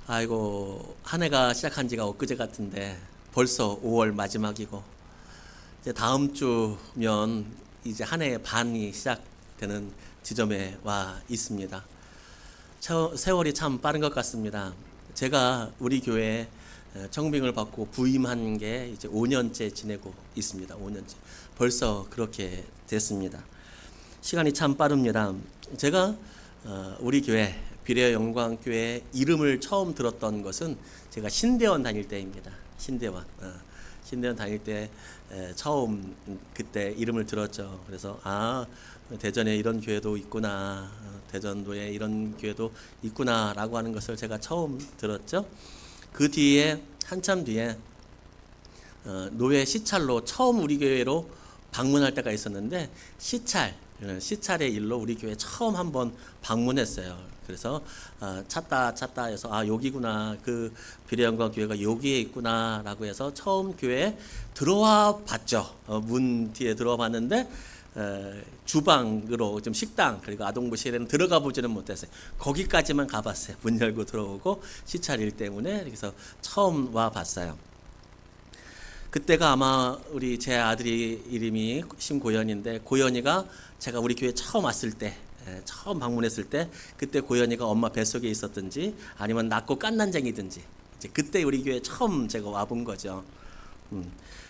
아이고, 한 해가 시작한 지가 엊그제 같은데 벌써 5월 마지막이고, 이제 다음 주면 이제 한 해의 반이 시작되는 지점에 와 있습니다. 세월이 참 빠른 것 같습니다. 제가 우리 교회에 청빙을 받고 부임한 게 이제 5년째 지내고 있습니다. 5년째. 벌써 그렇게 됐습니다. 시간이 참 빠릅니다. 제가 우리 교회 비례 영광교회 이름을 처음 들었던 것은 제가 신대원 다닐 때입니다. 신대원 다닐 때 처음 그때 이름을 들었죠. 그래서 대전에 이런 교회도 있구나, 대전도에 이런 교회도 있구나라고 하는 것을 제가 처음 들었죠. 그 뒤에 한참 뒤에 노회 시찰로 처음 우리 교회로 방문할 때가 있었는데 시찰의 일로 우리 교회 처음 한번 방문했어요. 그래서 찾다 해서 여기구나, 그 비례영광 교회가 여기에 있구나라고 해서 처음 교회에 들어와 봤죠. 문 뒤에 들어와 봤는데 주방으로 좀 식당 그리고 아동부실에는 들어가 보지는 못했어요. 거기까지만 가봤어요. 문 열고 들어오고 시찰일 때문에. 그래서 처음 와 봤어요. 그때가 아마 우리 제 아들이 이름이 심고현인데, 고현이가 제가 우리 교회 처음 왔을 때, 처음 방문했을 때, 그때 고현이가 엄마 뱃속에 있었든지 아니면 낳고 깐난쟁이든지, 이제 그때 우리 교회 처음 제가 와본 거죠.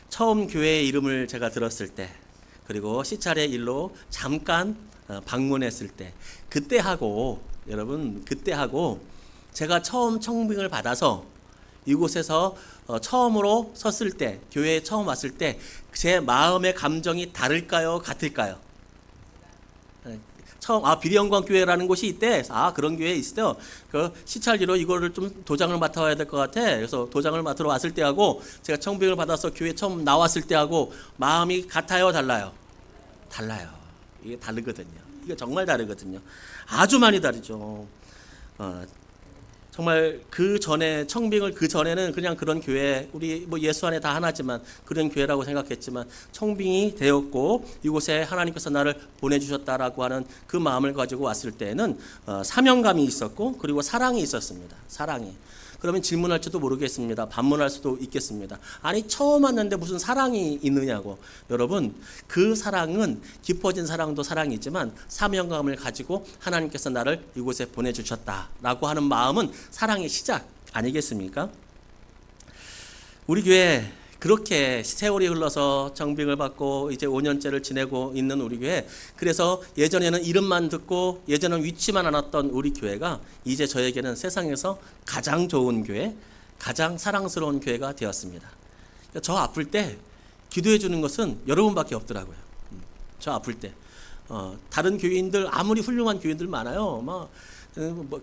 처음 교회 이름을 제가 들었을 때, 그리고 시찰의 일로 잠깐 방문했을 때, 여러분 그때 하고 제가 처음 청빙을 받아서 이곳에서 처음으로 섰을 때, 교회에 처음 왔을 때 제 마음의 감정이 다를까요? 같을까요? 처음 비례영광 교회라는 곳이 있대. 그런 교회 있어요. 그 시찰지로 이거를 좀 도장을 맡아와야 될 것 같아. 그래서 도장을 맡으러 왔을 때하고 제가 청빙을 받아서 교회 처음 나왔을 때하고 마음이 같아요, 달라요? 달라요. 이게 다르거든요. 이게 정말 다르거든요. 아주 많이 다르죠. 정말 그 전에 청빙을 그 전에는 그냥 그런 교회, 우리 뭐 예수 안에 다 하나지만 그런 교회라고 생각했지만, 청빙이 되었고 이곳에 하나님께서 나를 보내주셨다라고 하는 그 마음을 가지고 왔을 때는 사명감이 있었고, 그리고 사랑이 있었습니다. 사랑이. 그러면 질문할지도 모르겠습니다. 반문할 수도 있겠습니다. 아니, 처음 왔는데 무슨 사랑이 있느냐고. 여러분, 그 사랑은 깊어진 사랑도 사랑이지만 사명감을 가지고 하나님께서 나를 이곳에 보내주셨다라고 하는 마음은 사랑의 시작 아니겠습니까? 우리 교회 그렇게 세월이 흘러서 청빙을 받고 이제 5년째를 지내고 있는 우리 교회, 그래서 예전에는 이름만 듣고 예전에는 위치만 알았던 우리 교회가 이제 저에게는 세상에서 가장 좋은 교회, 가장 사랑스러운 교회가 되었습니다. 저 아플 때 기도해 주는 것은 여러분밖에 없더라고요. 저 아플 때 다른 교인들, 아무리 훌륭한 교인들 많아요. 뭐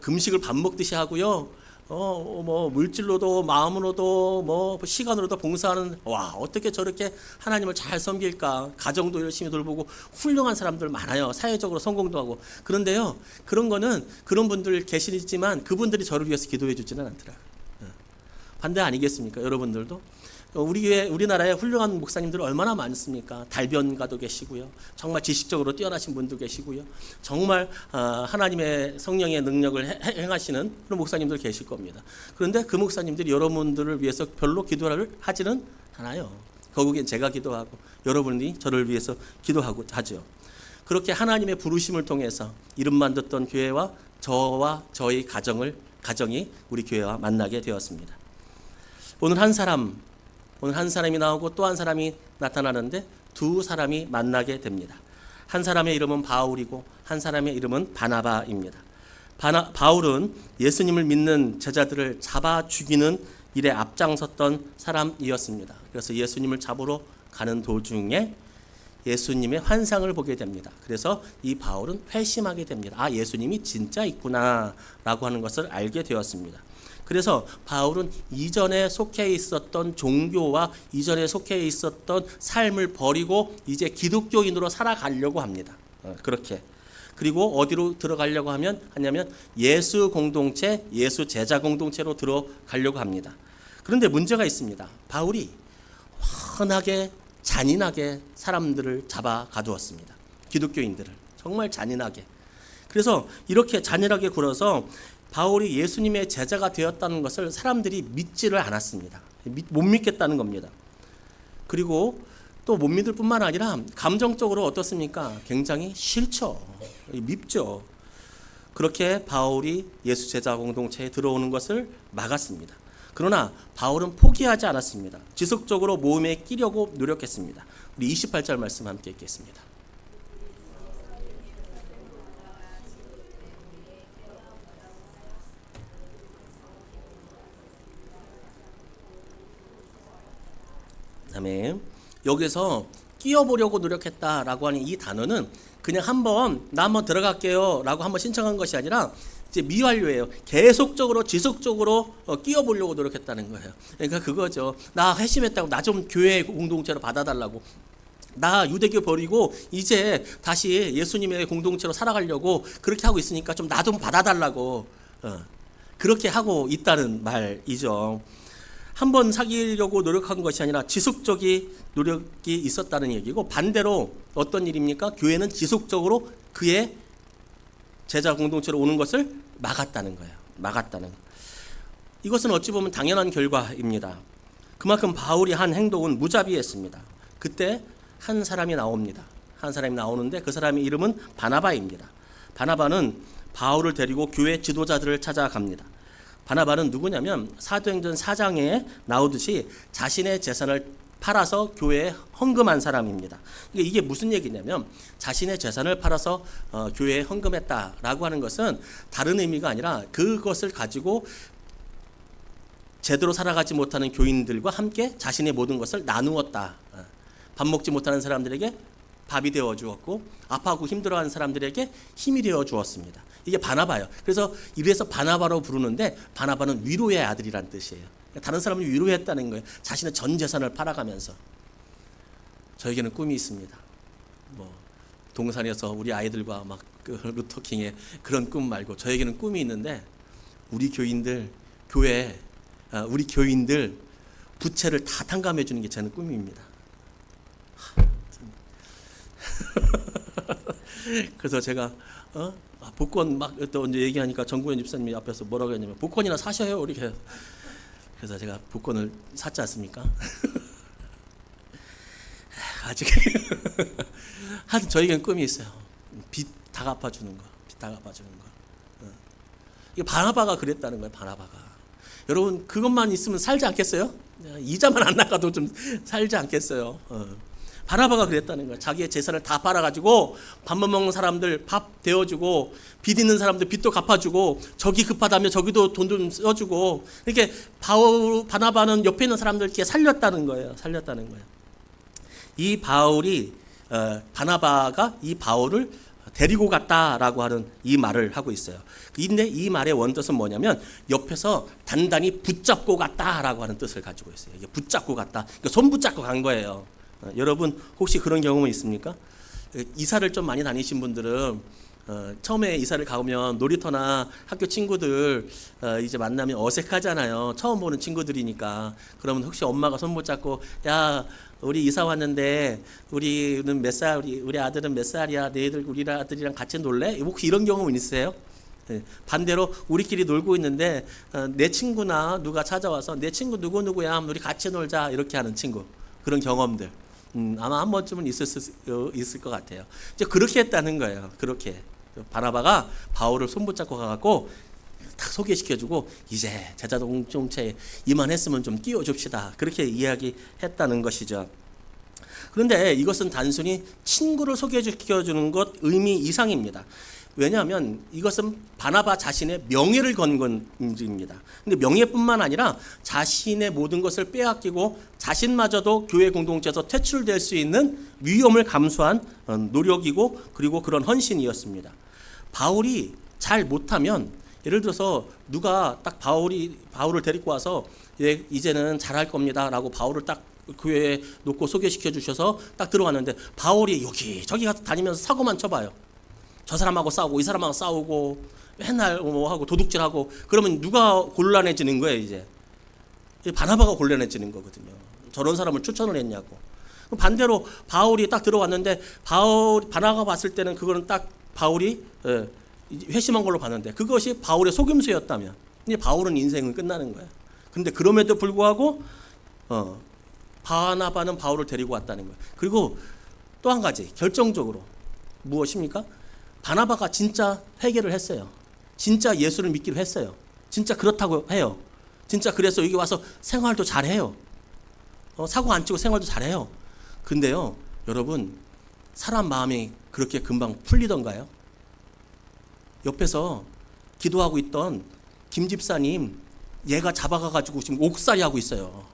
금식을 밥 먹듯이 하고요. 뭐 물질로도 마음으로도 뭐 시간으로도 봉사하는, 어떻게 저렇게 하나님을 잘 섬길까. 가정도 열심히 돌보고 훌륭한 사람들 많아요. 사회적으로 성공도 하고. 그런데요, 그런 거는 그런 분들 계시지만 그분들이 저를 위해서 기도해 주지는 않더라고요. 반대 아니겠습니까? 여러분들도 우리나라에 훌륭한 목사님들 얼마나 많습니까? 달변가도 계시고요. 정말 지식적으로 뛰어나신 분도 계시고요. 정말 하나님의 성령의 능력을 행하시는 그런 목사님들 계실 겁니다. 그런데 그 목사님들이 여러분들을 위해서 별로 기도를 하지는 않아요. 결국엔 제가 기도하고 여러분이 저를 위해서 기도하고 하죠. 그렇게 하나님의 부르심을 통해서 이름만 듣던 교회와 저와 저희 가정이 우리 교회와 만나게 되었습니다. 오늘 한 사람이 나오고 또 한 사람이 나타나는데 두 사람이 만나게 됩니다. 한 사람의 이름은 바울이고 한 사람의 이름은 바나바입니다. 바울은 예수님을 믿는 제자들을 잡아 죽이는 일에 앞장섰던 사람이었습니다. 그래서 예수님을 잡으러 가는 도중에 예수님의 환상을 보게 됩니다. 그래서 이 바울은 회심하게 됩니다. 예수님이 진짜 있구나라고 하는 것을 알게 되었습니다. 그래서 바울은 이전에 속해 있었던 종교와 이전에 속해 있었던 삶을 버리고 이제 기독교인으로 살아가려고 합니다. 그렇게. 그리고 어디로 들어가려고 하냐면 예수 공동체, 예수 제자 공동체로 들어가려고 합니다. 그런데 문제가 있습니다. 바울이 훤하게 잔인하게 사람들을 잡아 가두었습니다. 기독교인들을 정말 잔인하게. 그래서 이렇게 잔인하게 굴어서 바울이 예수님의 제자가 되었다는 것을 사람들이 믿지를 않았습니다. 못 믿겠다는 겁니다. 그리고 또 못 믿을 뿐만 아니라 감정적으로 어떻습니까? 굉장히 싫죠. 밉죠. 그렇게 바울이 예수 제자 공동체에 들어오는 것을 막았습니다. 그러나 바울은 포기하지 않았습니다. 지속적으로 모임에 끼려고 노력했습니다. 우리 28절 말씀 함께 읽겠습니다. 아멘. 여기서 끼어보려고 노력했다라고 하는 이 단어는 그냥 나 한번 들어갈게요 라고 한번 신청한 것이 아니라 이제 미완료예요. 계속적으로 지속적으로 끼어보려고 노력했다는 거예요. 그러니까 그거죠. 나 회심했다고 나 좀 교회 공동체로 받아달라고. 나 유대교 버리고 이제 다시 예수님의 공동체로 살아가려고 그렇게 하고 있으니까 좀 나 좀 받아달라고 그렇게 하고 있다는 말이죠. 한번 사귀려고 노력한 것이 아니라 지속적인 노력이 있었다는 얘기고, 반대로 어떤 일입니까? 교회는 지속적으로 그의 제자 공동체로 오는 것을 막았다는 거예요. 막았다는 거. 이것은 어찌 보면 당연한 결과입니다. 그만큼 바울이 한 행동은 무자비했습니다. 그때 한 사람이 나옵니다. 한 사람이 나오는데 그 사람의 이름은 바나바입니다. 바나바는 바울을 데리고 교회 지도자들을 찾아갑니다. 바나바는 누구냐면 사도행전 4장에 나오듯이 자신의 재산을 팔아서 교회에 헌금한 사람입니다. 이게 무슨 얘기냐면 자신의 재산을 팔아서 교회에 헌금했다라고 하는 것은 다른 의미가 아니라 그것을 가지고 제대로 살아가지 못하는 교인들과 함께 자신의 모든 것을 나누었다. 밥 먹지 못하는 사람들에게 밥이 되어 주었고 아파하고 힘들어하는 사람들에게 힘이 되어 주었습니다. 이게 바나바예요. 그래서 이래서 바나바로 부르는데 바나바는 위로의 아들이란 뜻이에요. 다른 사람을 위로했다는 거예요. 자신의 전 재산을 팔아가면서. 저에게는 꿈이 있습니다. 동산에서 우리 아이들과 막 그 루터킹의 그런 꿈 말고 저에게는 꿈이 있는데 우리 교인들 부채를 다 탕감해 주는 게 저는 꿈입니다. 그래서 제가 복권 막 또 언제 얘기하니까 정구현 집사님이 앞에서 뭐라고 했냐면 복권이나 사셔요 이렇게. 그래서 제가 복권을 샀지 않습니까? 아직 하여튼 저에겐 꿈이 있어요. 빚 다 갚아주는 거. 빚 다 갚아주는 거. 이게 바나바가 그랬다는 거예요. 바나바가. 여러분 그것만 있으면 살지 않겠어요? 이자만 안 나가도 좀 살지 않겠어요? 바나바가 그랬다는 거예요. 자기의 재산을 다 팔아가지고 밥만 먹는 사람들 밥 데워주고 빚 있는 사람들 빚도 갚아주고 저기 급하다면 저기도 돈 좀 써주고 이렇게 바나바는 옆에 있는 사람들 이렇게 살렸다는 거예요. 살렸다는 거예요. 이 바나바가 이 바울을 데리고 갔다라고 하는 이 말을 하고 있어요. 근데 이 말의 원뜻은 뭐냐면 옆에서 단단히 붙잡고 갔다라고 하는 뜻을 가지고 있어요. 이게 붙잡고 갔다. 그러니까 손 붙잡고 간 거예요. 여러분 혹시 그런 경험은 있습니까? 이사를 좀 많이 다니신 분들은 처음에 이사를 가면 놀이터나 학교 친구들 이제 만나면 어색하잖아요. 처음 보는 친구들이니까. 그러면 혹시 엄마가 손 붙잡고 야 우리 이사 왔는데 우리는 몇 살, 우리 아들은 몇 살이야? 너희들 우리 아들이랑 같이 놀래? 혹시 이런 경험은 있어요? 반대로 우리끼리 놀고 있는데 내 친구나 누가 찾아와서 내 친구 누구누구야? 우리 같이 놀자 이렇게 하는 친구. 그런 경험들 아마 한 번쯤은 있을 것 같아요. 이제 그렇게 했다는 거예요. 그렇게 바나바가 바울을 손붙잡고 가갖고 딱 소개시켜주고 이제 제자 공동체에 이만했으면 좀 끼워줍시다. 그렇게 이야기했다는 것이죠. 그런데 이것은 단순히 친구를 소개시켜주는 것 의미 이상입니다. 왜냐하면 이것은 바나바 자신의 명예를 건 건입니다. 근데 명예뿐만 아니라 자신의 모든 것을 빼앗기고 자신마저도 교회 공동체에서 퇴출될 수 있는 위험을 감수한 노력이고 그리고 그런 헌신이었습니다. 바울이 잘 못하면 예를 들어서 누가 딱 바울을 데리고 와서 이제는 잘할 겁니다라고 바울을 딱 교회에 놓고 소개시켜 주셔서 딱 들어왔는데 바울이 여기저기 가서 다니면서 사고만 쳐봐요. 저 사람하고 싸우고 이 사람하고 싸우고 맨날 뭐 하고 도둑질하고 그러면 누가 곤란해지는 거예요? 이제 바나바가 곤란해지는 거거든요. 저런 사람을 추천을 했냐고. 반대로 바울이 딱 들어왔는데 바나바가 봤을 때는 그거는 딱 바울이 회심한 걸로 봤는데 그것이 바울의 속임수였다면 이제 바울은 인생은 끝나는 거예요. 그런데 그럼에도 불구하고 바나바는 바울을 데리고 왔다는 거예요. 그리고 또 한 가지 결정적으로 무엇입니까? 바나바가 진짜 회개를 했어요. 진짜 예수를 믿기로 했어요. 진짜 그렇다고 해요. 진짜 그래서 여기 와서 생활도 잘해요. 사고 안 치고 생활도 잘해요. 근데요, 여러분, 사람 마음이 그렇게 금방 풀리던가요? 옆에서 기도하고 있던 김 집사님, 얘가 잡아가가지고 지금 옥살이 하고 있어요.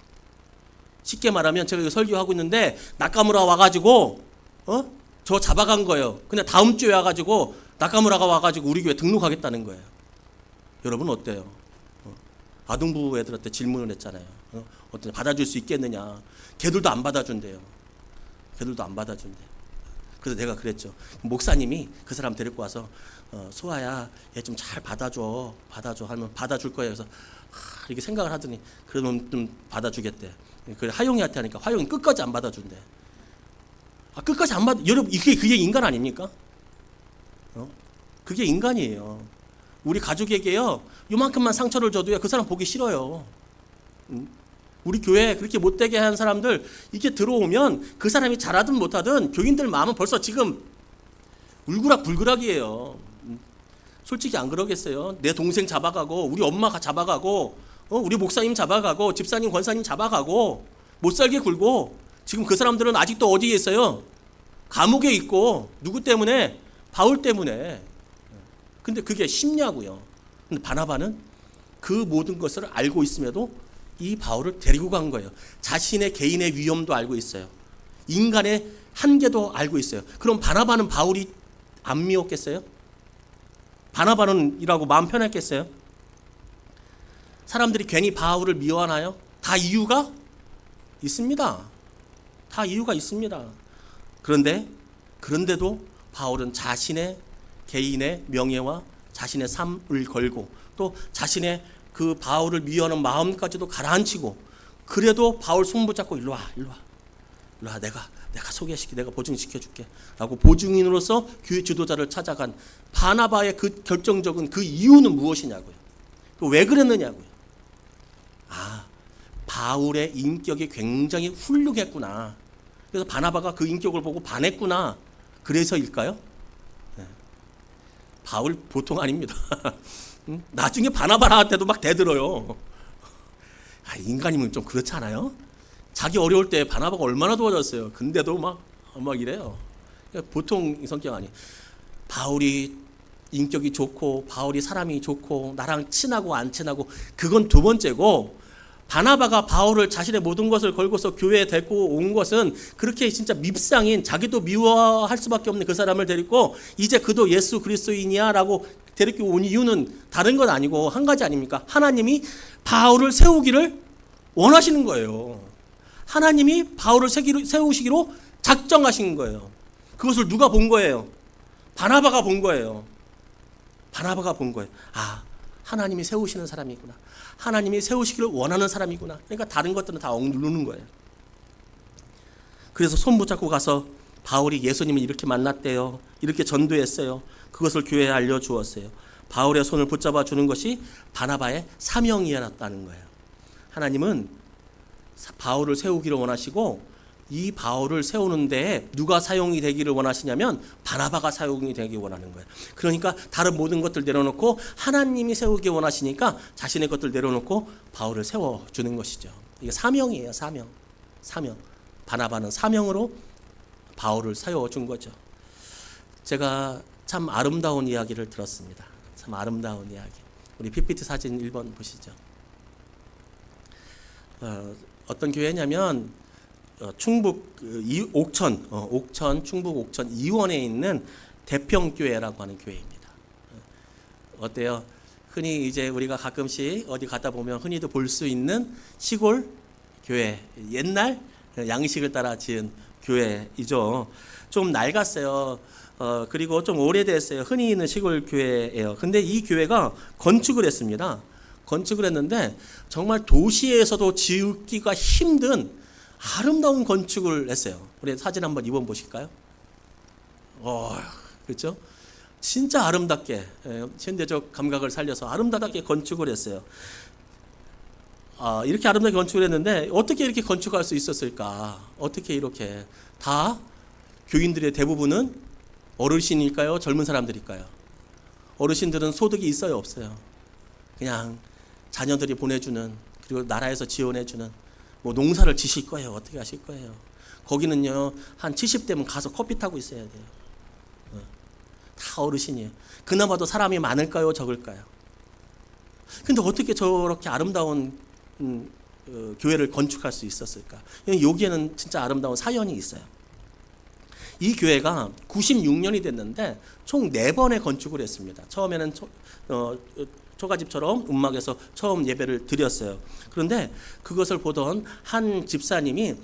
쉽게 말하면 제가 이거 설교하고 있는데 낙가무라 와가지고 저 잡아간 거예요. 근데 다음 주에 와가지고 낙가무라가 와가지고 우리 교회 등록하겠다는 거예요. 여러분 어때요? 아동부 애들한테 질문을 했잖아요. 어떻게 받아줄 수 있겠느냐? 걔들도 안 받아준대요. 걔들도 안 받아준대. 그래서 내가 그랬죠. 목사님이 그 사람 데리고 와서 소아야, 얘 좀 잘 받아줘 하면 받아줄 거예요. 그래서 이렇게 생각을 하더니 그러면 좀 받아주겠대. 그래 하용이한테 하니까 하용이 끝까지 안 받아준대. 끝까지 안 받아. 여러분 그게 인간 아닙니까? 그게 인간이에요. 우리 가족에게요 요만큼만 상처를 줘도요 그 사람 보기 싫어요. 우리 교회에 그렇게 못되게 한 사람들 이게 들어오면 그 사람이 잘하든 못하든 교인들 마음은 벌써 지금 울그락불그락이에요. 솔직히 안 그러겠어요? 내 동생 잡아가고 우리 엄마가 잡아가고 우리 목사님 잡아가고 집사님 권사님 잡아가고 못살게 굴고 지금 그 사람들은 아직도 어디에 있어요? 감옥에 있고 누구 때문에? 바울 때문에. 근데 그게 쉽냐고요. 근데 바나바는 그 모든 것을 알고 있음에도 이 바울을 데리고 간 거예요. 자신의 개인의 위험도 알고 있어요. 인간의 한계도 알고 있어요. 그럼 바나바는 바울이 안 미웠겠어요? 바나바는 이라고 마음 편했겠어요? 사람들이 괜히 바울을 미워하나요? 다 이유가 있습니다. 다 이유가 있습니다. 그런데도 바울은 자신의 개인의 명예와 자신의 삶을 걸고 또 자신의 그 바울을 미워하는 마음까지도 가라앉히고 그래도 바울 손 붙잡고 일로 와 내가 소개시켜 내가 보증시켜 줄게 라고 보증인으로서 교회 지도자를 찾아간 바나바의 그 결정적인 그 이유는 무엇이냐고요. 왜 그랬느냐고요. 바울의 인격이 굉장히 훌륭했구나. 그래서 바나바가 그 인격을 보고 반했구나. 그래서일까요? 바울 보통 아닙니다. 나중에 바나바한테도 막 대들어요. 인간이면 좀 그렇지 않아요? 자기 어려울 때 바나바가 얼마나 도와줬어요. 근데도 막 이래요. 보통 성격 아니에요. 바울이 인격이 좋고 바울이 사람이 좋고 나랑 친하고 안 친하고 그건 두 번째고 바나바가 바울을 자신의 모든 것을 걸고서 교회에 데리고 온 것은 그렇게 진짜 밉상인 자기도 미워할 수밖에 없는 그 사람을 데리고 이제 그도 예수 그리스도인이야 라고 데리고 온 이유는 다른 건 아니고 한 가지 아닙니까? 하나님이 바울을 세우기를 원하시는 거예요. 하나님이 바울을 세우시기로 작정하신 거예요. 그것을 누가 본 거예요? 바나바가 본 거예요. 바나바가 본 거예요. 하나님이 세우시는 사람이구나. 하나님이 세우시기를 원하는 사람이구나. 그러니까 다른 것들은 다 억누르는 거예요. 그래서 손 붙잡고 가서 바울이 예수님을 이렇게 만났대요. 이렇게 전도했어요. 그것을 교회에 알려주었어요. 바울의 손을 붙잡아 주는 것이 바나바의 사명이었다는 거예요. 하나님은 바울을 세우기를 원하시고 이 바울을 세우는 데에 누가 사용이 되기를 원하시냐면 바나바가 사용이 되기 원하는 거예요. 그러니까 다른 모든 것들 내려놓고 하나님이 세우기 원하시니까 자신의 것들 내려놓고 바울을 세워주는 것이죠. 이게 사명이에요. 사명. 바나바는 사명으로 바울을 세워준 거죠. 제가 참 아름다운 이야기를 들었습니다. 참 아름다운 이야기. 우리 PPT 사진 1번 보시죠. 어떤 교회냐면 충북 옥천 충북 옥천 이원에 있는 대평교회라고 하는 교회입니다. 어때요? 흔히 이제 우리가 가끔씩 어디 가다 보면 흔히도 볼 수 있는 시골 교회, 옛날 양식을 따라 지은 교회이죠. 좀 낡았어요. 그리고 좀 오래됐어요. 흔히 있는 시골 교회예요. 근데 이 교회가 건축을 했습니다. 건축을 했는데 정말 도시에서도 지우기가 힘든 아름다운 건축을 했어요. 우리 사진 한번 2번 보실까요? 그렇죠? 진짜 아름답게 현대적 감각을 살려서 아름답게 건축을 했어요. 이렇게 아름답게 건축을 했는데 어떻게 이렇게 건축할 수 있었을까? 어떻게 이렇게 다 교인들의 대부분은 어르신일까요? 젊은 사람들일까요? 어르신들은 소득이 있어요? 없어요? 그냥 자녀들이 보내주는, 그리고 나라에서 지원해주는 뭐 농사를 지실 거예요? 어떻게 하실 거예요? 거기는요 한 70대면 가서 커피 타고 있어야 돼요. 다 어르신이에요. 그나마도 사람이 많을까요? 적을까요? 근데 어떻게 저렇게 아름다운 교회를 건축할 수 있었을까? 여기에는 진짜 아름다운 사연이 있어요. 이 교회가 96년이 됐는데 총 4번의 건축을 했습니다. 처음에는 초가집처럼 음막에서 처음 예배를 드렸어요. 그런데 그것을 보던 한 집사님이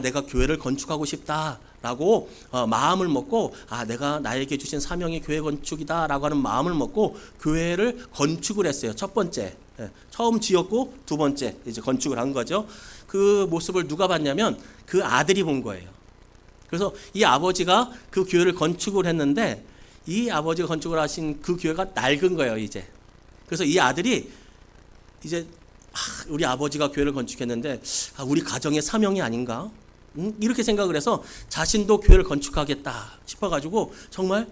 내가 교회를 건축하고 싶다라고 마음을 먹고 내가 나에게 주신 사명이 교회 건축이다라고 하는 마음을 먹고 교회를 건축을 했어요. 첫 번째 처음 지었고 두 번째 이제 건축을 한 거죠. 그 모습을 누가 봤냐면 그 아들이 본 거예요. 그래서 이 아버지가 그 교회를 건축을 했는데 이 아버지가 건축을 하신 그 교회가 낡은 거예요, 이제. 그래서 이 아들이 이제 우리 아버지가 교회를 건축했는데 우리 가정의 사명이 아닌가? 이렇게 생각을 해서 자신도 교회를 건축하겠다 싶어가지고 정말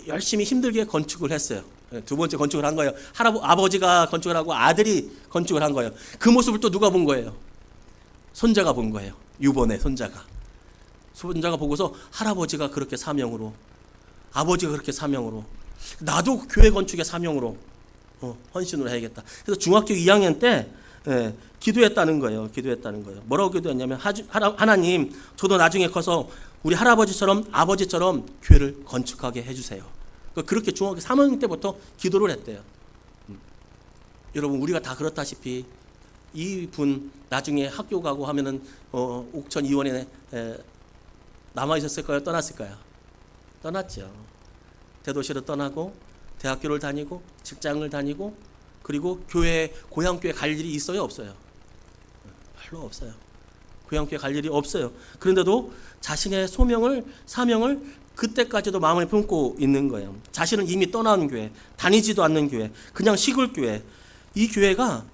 열심히 힘들게 건축을 했어요. 두 번째 건축을 한 거예요. 아버지가 건축을 하고 아들이 건축을 한 거예요. 그 모습을 또 누가 본 거예요? 손자가 본 거예요. 유본의 손자가 보고서 할아버지가 그렇게 사명으로, 아버지가 그렇게 사명으로, 나도 교회 건축의 사명으로 헌신을 해야겠다. 그래서 중학교 2학년 때 기도했다는 거예요. 뭐라고 기도했냐면 하나님, 저도 나중에 커서 우리 할아버지처럼 아버지처럼 교회를 건축하게 해주세요. 그렇게 중학교 3학년 때부터 기도를 했대요. 여러분, 우리가 다 그렇다시피 이분 나중에 학교 가고 하면은 옥천 이원에 남아 있었을까요? 떠났을까요? 떠났죠. 대도시로 떠나고 대학교를 다니고 직장을 다니고 그리고 고향교회 갈 일이 있어요? 없어요? 별로 없어요. 고향교회 갈 일이 없어요. 그런데도 자신의 사명을 그때까지도 마음에 품고 있는 거예요. 자신은 이미 떠나는 교회, 다니지도 않는 교회, 그냥 시골 교회. 이 교회가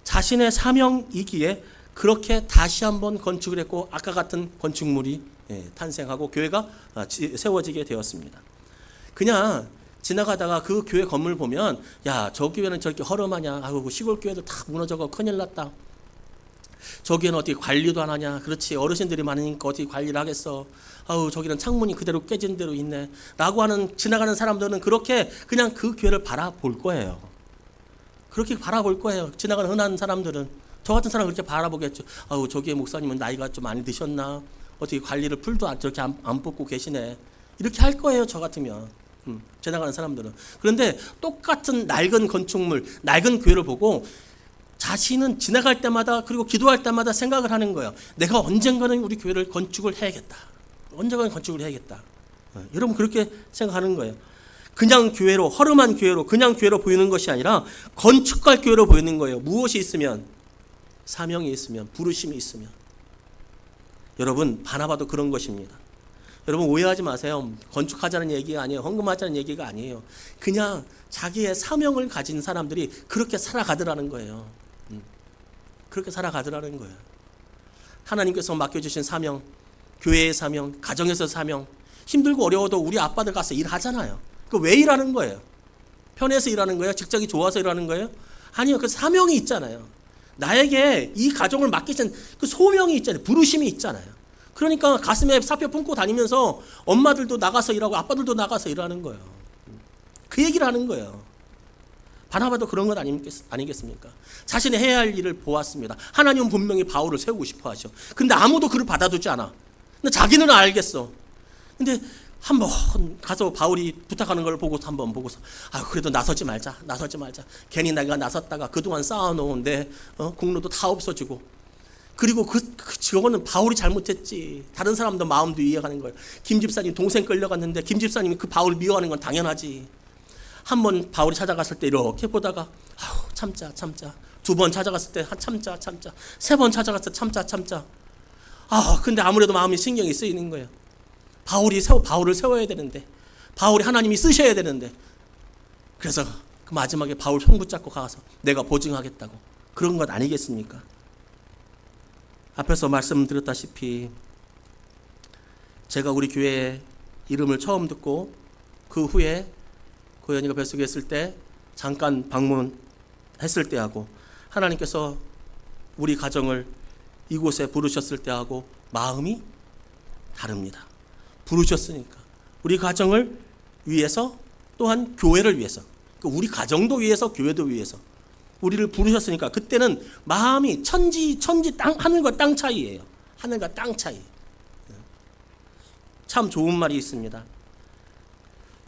자신의 사명이기에 그렇게 다시 한번 건축을 했고 아까 같은 건축물이 탄생하고 교회가 세워지게 되었습니다. 그냥 지나가다가 그 교회 건물 보면 저 교회는 저렇게 허름하냐, 시골 교회들 다 무너져서 큰일 났다. 저기는 어떻게 관리도 안 하냐, 그렇지 어르신들이 많으니까 어떻게 관리를 하겠어. 저기는 창문이 그대로 깨진 대로 있네 라고 하는 지나가는 사람들은 그렇게 그냥 그 교회를 바라볼 거예요. 그렇게 바라볼 거예요. 지나가는 흔한 사람들은. 저 같은 사람은 그렇게 바라보겠죠. 저기의 목사님은 나이가 좀 많이 드셨나, 어떻게 관리를 풀도 저렇게 안 뽑고 계시네, 이렇게 할 거예요. 저 같으면 지나가는 사람들은. 그런데 똑같은 낡은 건축물, 낡은 교회를 보고 자신은 지나갈 때마다 그리고 기도할 때마다 생각을 하는 거예요. 내가 언젠가는 우리 교회를 건축을 해야겠다. 여러분 그렇게 생각하는 거예요. 그냥 교회로, 허름한 교회로, 그냥 교회로 보이는 것이 아니라 건축할 교회로 보이는 거예요. 무엇이 있으면? 사명이 있으면, 부르심이 있으면. 여러분 바나바도 그런 것입니다. 여러분 오해하지 마세요. 건축하자는 얘기가 아니에요. 헌금하자는 얘기가 아니에요. 그냥 자기의 사명을 가진 사람들이 그렇게 살아가더라는 거예요. 그렇게 살아가더라는 거예요. 하나님께서 맡겨주신 사명, 교회의 사명, 가정에서 사명, 힘들고 어려워도 우리 아빠들 가서 일하잖아요. 왜 일하는 거예요? 편해서 일하는 거예요? 직장이 좋아서 일하는 거예요? 아니요. 그 사명이 있잖아요. 나에게 이 가정을 맡기신 그 소명이 있잖아요. 부르심이 있잖아요. 그러니까 가슴에 사표 품고 다니면서 엄마들도 나가서 일하고 아빠들도 나가서 일하는 거예요. 그 얘기를 하는 거예요. 바나바도 그런 것 아니겠습니까? 자신이 해야 할 일을 보았습니다. 하나님은 분명히 바울을 세우고 싶어 하셔. 근데 아무도 그를 받아두지 않아. 근데 자기는 알겠어. 근데 한번 가서 바울이 부탁하는 걸 보고서 그래도 나서지 말자. 괜히 내가 나섰다가 그동안 쌓아놓은 내 공로도 다 없어지고, 그리고 저거는 바울이 잘못했지. 다른 사람도 마음도 이해가는 거예요. 김 집사님 동생 끌려갔는데 김 집사님이 그 바울 미워하는 건 당연하지. 한번 바울이 찾아갔을 때 이렇게 보다가 참자. 두 번 찾아갔을 때 참자. 세 번 찾아갔을 때 참자. 근데 아무래도 마음이 신경이 쓰이는 거예요. 바울을 세워야 되는데 바울이 하나님이 쓰셔야 되는데. 그래서 그 마지막에 바울 손 붙잡고 가서 내가 보증하겠다고. 그런 것 아니겠습니까? 앞에서 말씀드렸다시피 제가 우리 교회 이름을 처음 듣고 그 후에 고현이가 뱃속에 있을 때 잠깐 방문했을 때하고 하나님께서 우리 가정을 이곳에 부르셨을 때하고 마음이 다릅니다. 부르셨으니까 우리 가정을 위해서 또한 교회를 위해서 우리 가정도 위해서 교회도 위해서 우리를 부르셨으니까 그때는 마음이 천지 땅 하늘과 땅 차이예요. 하늘과 땅 차이. 참 좋은 말이 있습니다.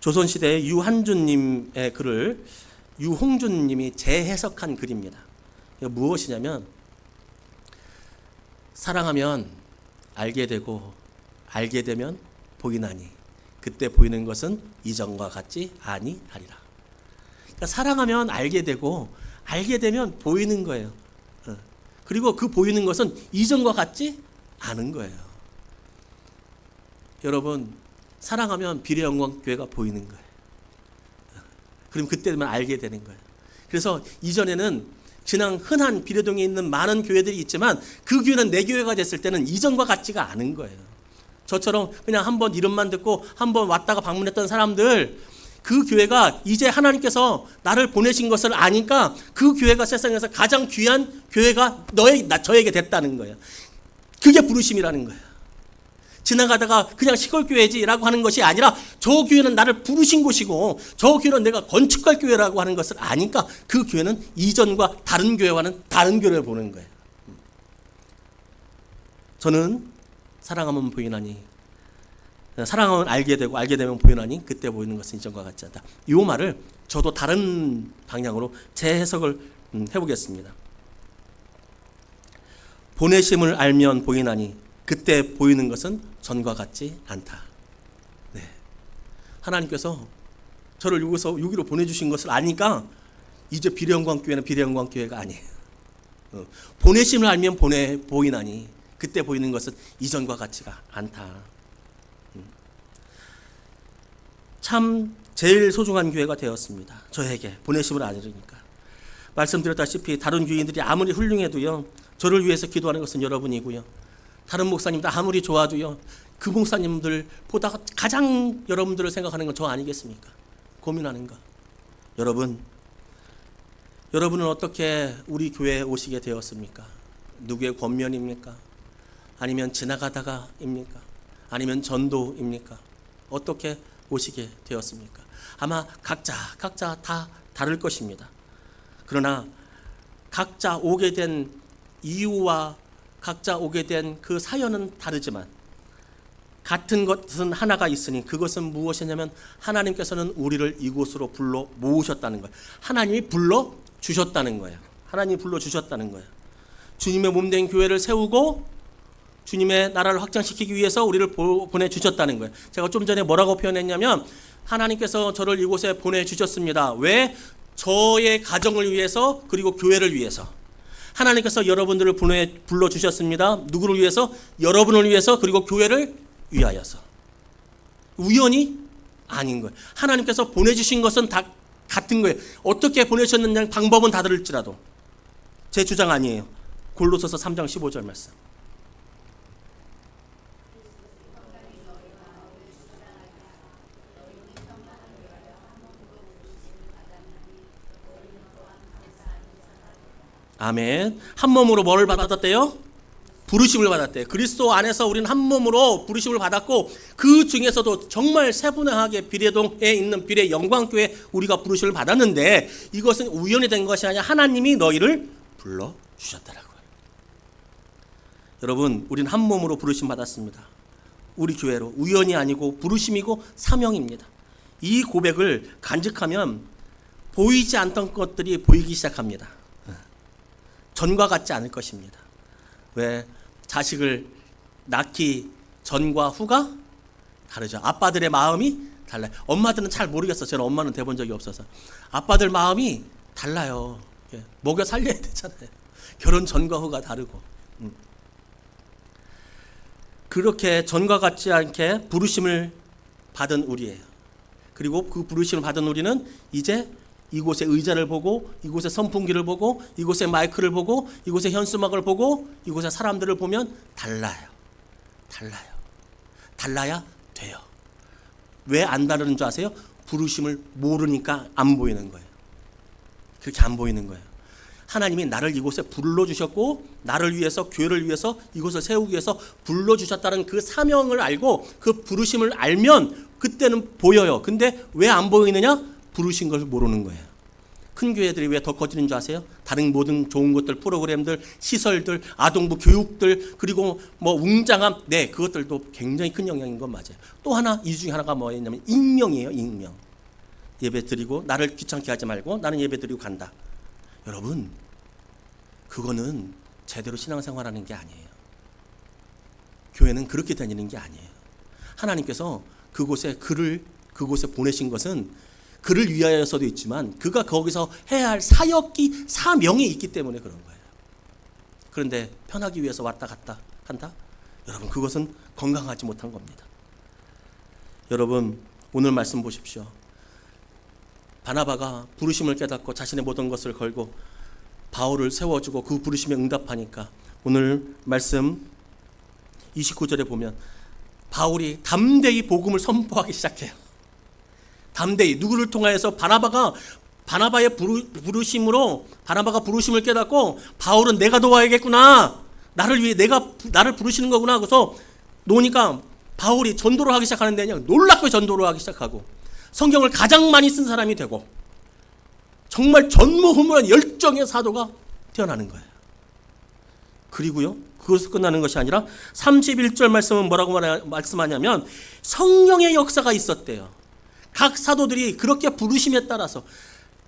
조선시대의 유한준님의 글을 유홍준님이 재해석한 글입니다. 무엇이냐면 사랑하면 알게 되고 알게 되면 보이나니 그때 보이는 것은 이전과 같지 아니하리라. 그러니까 사랑하면 알게 되고 알게 되면 보이는 거예요. 그리고 그 보이는 것은 이전과 같지 않은 거예요. 여러분 사랑하면 비례영광교회가 보이는 거예요. 그럼 그때만 알게 되는 거예요. 그래서 이전에는 그냥 흔한 비례동에 있는 많은 교회들이 있지만 그 교회는 내 교회가 됐을 때는 이전과 같지가 않은 거예요. 저처럼 그냥 한번 이름만 듣고 한번 왔다가 방문했던 사람들 그 교회가 이제 하나님께서 나를 보내신 것을 아니까 그 교회가 세상에서 가장 귀한 교회가 저에게 됐다는 거예요. 그게 부르심이라는 거예요. 지나가다가 그냥 시골교회지라고 하는 것이 아니라 저 교회는 나를 부르신 곳이고 저 교회는 내가 건축할 교회라고 하는 것을 아니까 그 교회는 이전과 다른 교회와는 다른 교회를 보는 거예요. 저는 사랑하면 보이나니 사랑하면 알게 되고 알게 되면 보이나니 그때 보이는 것은 이전과 같지 않다. 이 말을 저도 다른 방향으로 재해석을 해보겠습니다. 보내심을 알면 보이나니 그때 보이는 것은 전과 같지 않다. 네. 하나님께서 저를 여기로 보내주신 것을 아니까 이제 비례영광교회는 비례영광교회가 아니에요. 보내심을 알면 보이나니 그때 보이는 것은 이전과 같지가 않다. 참 제일 소중한 교회가 되었습니다. 저에게 보내심을 알으니까. 말씀드렸다시피 다른 교인들이 아무리 훌륭해도요. 저를 위해서 기도하는 것은 여러분이고요. 다른 목사님들 아무리 좋아도요. 그 목사님들보다 가장 여러분들을 생각하는 건 저 아니겠습니까? 고민하는 거. 여러분은 어떻게 우리 교회에 오시게 되었습니까? 누구의 권면입니까? 아니면 지나가다가입니까? 아니면 전도입니까? 어떻게 오시게 되었습니까? 아마 각자 다 다를 것입니다. 그러나 각자 오게 된 이유와 각자 오게 된 그 사연은 다르지만 같은 것은 하나가 있으니 그것은 무엇이냐면 하나님께서는 우리를 이곳으로 불러 모으셨다는 거예요. 하나님이 불러 주셨다는 거예요. 하나님이 불러 주셨다는 거예요. 주님의 몸된 교회를 세우고 주님의 나라를 확장시키기 위해서 우리를 보내주셨다는 거예요. 제가 좀 전에 뭐라고 표현했냐면 하나님께서 저를 이곳에 보내주셨습니다. 왜? 저의 가정을 위해서 그리고 교회를 위해서. 하나님께서 여러분들을 불러주셨습니다. 누구를 위해서? 여러분을 위해서 그리고 교회를 위하여서. 우연이 아닌 거예요. 하나님께서 보내주신 것은 다 같은 거예요. 어떻게 보내셨느냐 방법은 다를지라도 제 주장 아니에요. 골로새서 3장 15절 말씀. 아멘. 한 몸으로 뭐를 받았대요? 부르심을 받았대요. 그리스도 안에서 우리는 한 몸으로 부르심을 받았고 그 중에서도 정말 세분화하게 비례동에 있는 비례 영광교회 우리가 부르심을 받았는데 이것은 우연이 된 것이 아니라 하나님이 너희를 불러주셨다라고요. 여러분 우리는 한 몸으로 부르심 받았습니다. 우리 교회로. 우연이 아니고 부르심이고 사명입니다. 이 고백을 간직하면 보이지 않던 것들이 보이기 시작합니다. 전과 같지 않을 것입니다. 왜? 자식을 낳기 전과 후가 다르죠. 아빠들의 마음이 달라요. 엄마들은 잘 모르겠어. 저는 엄마는 돼본 적이 없어서. 아빠들 마음이 달라요. 먹여 살려야 되잖아요. 결혼 전과 후가 다르고. 그렇게 전과 같지 않게 부르심을 받은 우리예요. 그리고 그 부르심을 받은 우리는 이제 이곳의 의자를 보고, 이곳의 선풍기를 보고, 이곳의 마이크를 보고, 이곳의 현수막을 보고, 이곳의 사람들을 보면 달라요. 달라야 돼요. 왜 안 다르는 줄 아세요? 부르심을 모르니까 안 보이는 거예요. 그렇게 안 보이는 거예요. 하나님이 나를 이곳에 불러주셨고, 나를 위해서, 교회를 위해서, 이곳을 세우기 위해서 불러주셨다는 그 사명을 알고 그 부르심을 알면 그때는 보여요. 근데 왜 안 보이느냐? 부르신 걸 모르는 거예요. 큰 교회들이 왜 더 커지는 줄 아세요? 다른 모든 좋은 것들, 프로그램들, 시설들, 아동부 교육들, 그리고 뭐 웅장함, 네, 그것들도 굉장히 큰 영향인 건 맞아요. 또 하나, 이 중에 하나가 뭐였냐면 익명이에요. 익명. 예배 드리고 나를 귀찮게 하지 말고 나는 예배 드리고 간다. 여러분, 그거는 제대로 신앙생활하는 게 아니에요. 교회는 그렇게 다니는 게 아니에요. 하나님께서 그곳에 보내신 것은 그를 위하여서도 있지만 그가 거기서 해야 할 사역이, 사명이 있기 때문에 그런 거예요. 그런데 편하기 위해서 왔다 갔다 한다? 여러분, 그것은 건강하지 못한 겁니다. 여러분, 오늘 말씀 보십시오. 바나바가 부르심을 깨닫고 자신의 모든 것을 걸고 바울을 세워주고 그 부르심에 응답하니까 오늘 말씀 29절에 보면 바울이 담대히 복음을 선포하기 시작해요. 담대히. 누구를 통하여서? 바나바의 부르심으로, 바나바가 부르심을 깨닫고 바울은 내가 도와야겠구나, 나를 위해 나를 부르시는 거구나. 그래서 노니까 바울이 전도를 하기 시작하는데 그냥 놀랍게 전도를 하기 시작하고 성경을 가장 많이 쓴 사람이 되고 정말 전무후무한 열정의 사도가 태어나는 거예요. 그리고요, 그것을 끝나는 것이 아니라 31절 말씀은 뭐라고 말씀하냐면 성령의 역사가 있었대요. 각 사도들이 그렇게 부르심에 따라서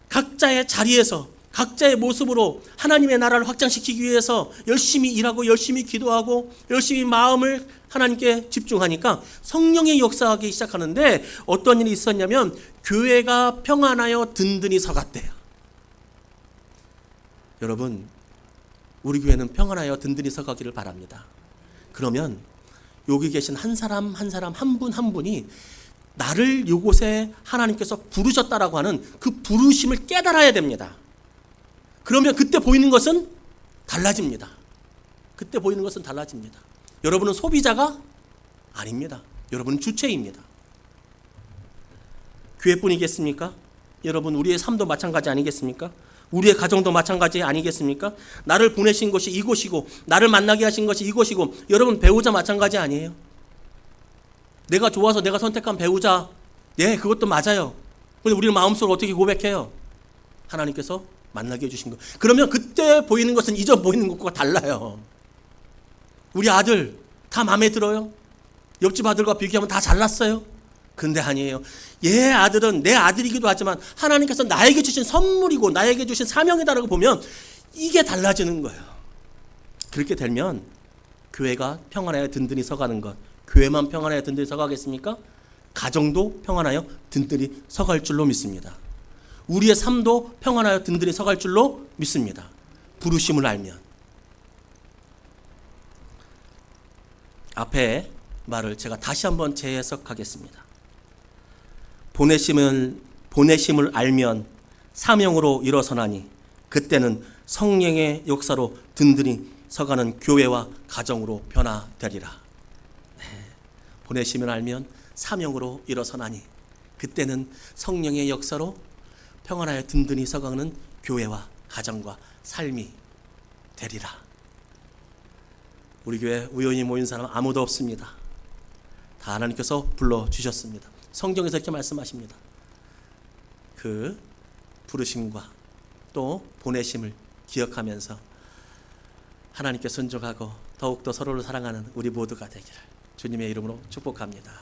각자의 자리에서 각자의 모습으로 하나님의 나라를 확장시키기 위해서 열심히 일하고 열심히 기도하고 열심히 마음을 하나님께 집중하니까 성령의 역사하기 시작하는데 어떤 일이 있었냐면 교회가 평안하여 든든히 서갔대요. 여러분, 우리 교회는 평안하여 든든히 서가기를 바랍니다. 그러면 여기 계신 한 사람 한 분 한 분이 나를 이곳에 하나님께서 부르셨다라고 하는 그 부르심을 깨달아야 됩니다. 그러면 그때 보이는 것은 달라집니다. 그때 보이는 것은 달라집니다. 여러분은 소비자가 아닙니다. 여러분은 주체입니다. 교회뿐이겠습니까? 여러분, 우리의 삶도 마찬가지 아니겠습니까? 우리의 가정도 마찬가지 아니겠습니까? 나를 보내신 것이 이곳이고 나를 만나게 하신 것이 이곳이고, 여러분 배우자 마찬가지 아니에요? 내가 좋아서 내가 선택한 배우자, 네, 그것도 맞아요. 근데 우리는 마음속으로 어떻게 고백해요? 하나님께서 만나게 해주신 것. 그러면 그때 보이는 것은 이전 보이는 것과 달라요. 우리 아들 다 마음에 들어요? 옆집 아들과 비교하면 다 잘났어요? 근데 아니에요. 얘 아들은 내 아들이기도 하지만 하나님께서 나에게 주신 선물이고 나에게 주신 사명이다라고 보면 이게 달라지는 거예요. 그렇게 되면 교회가 평안하여 든든히 서가는 것, 교회만 평안하여 든든히 서가겠습니까? 가정도 평안하여 든든히 서갈 줄로 믿습니다. 우리의 삶도 평안하여 든든히 서갈 줄로 믿습니다. 부르심을 알면. 앞에 말을 제가 다시 한번 재해석하겠습니다. 보내심을 알면 사명으로 일어서나니 그때는 성령의 역사로 든든히 서가는 교회와 가정으로 변화되리라. 네. 보내심을 알면 사명으로 일어서나니 그때는 성령의 역사로 평안하여 든든히 서가는 교회와 가정과 삶이 되리라. 우리 교회 우연히 모인 사람 아무도 없습니다. 다 하나님께서 불러주셨습니다. 성경에서 이렇게 말씀하십니다. 그 부르심과 또 보내심을 기억하면서 하나님께 순종하고 더욱더 서로를 사랑하는 우리 모두가 되기를 주님의 이름으로 축복합니다.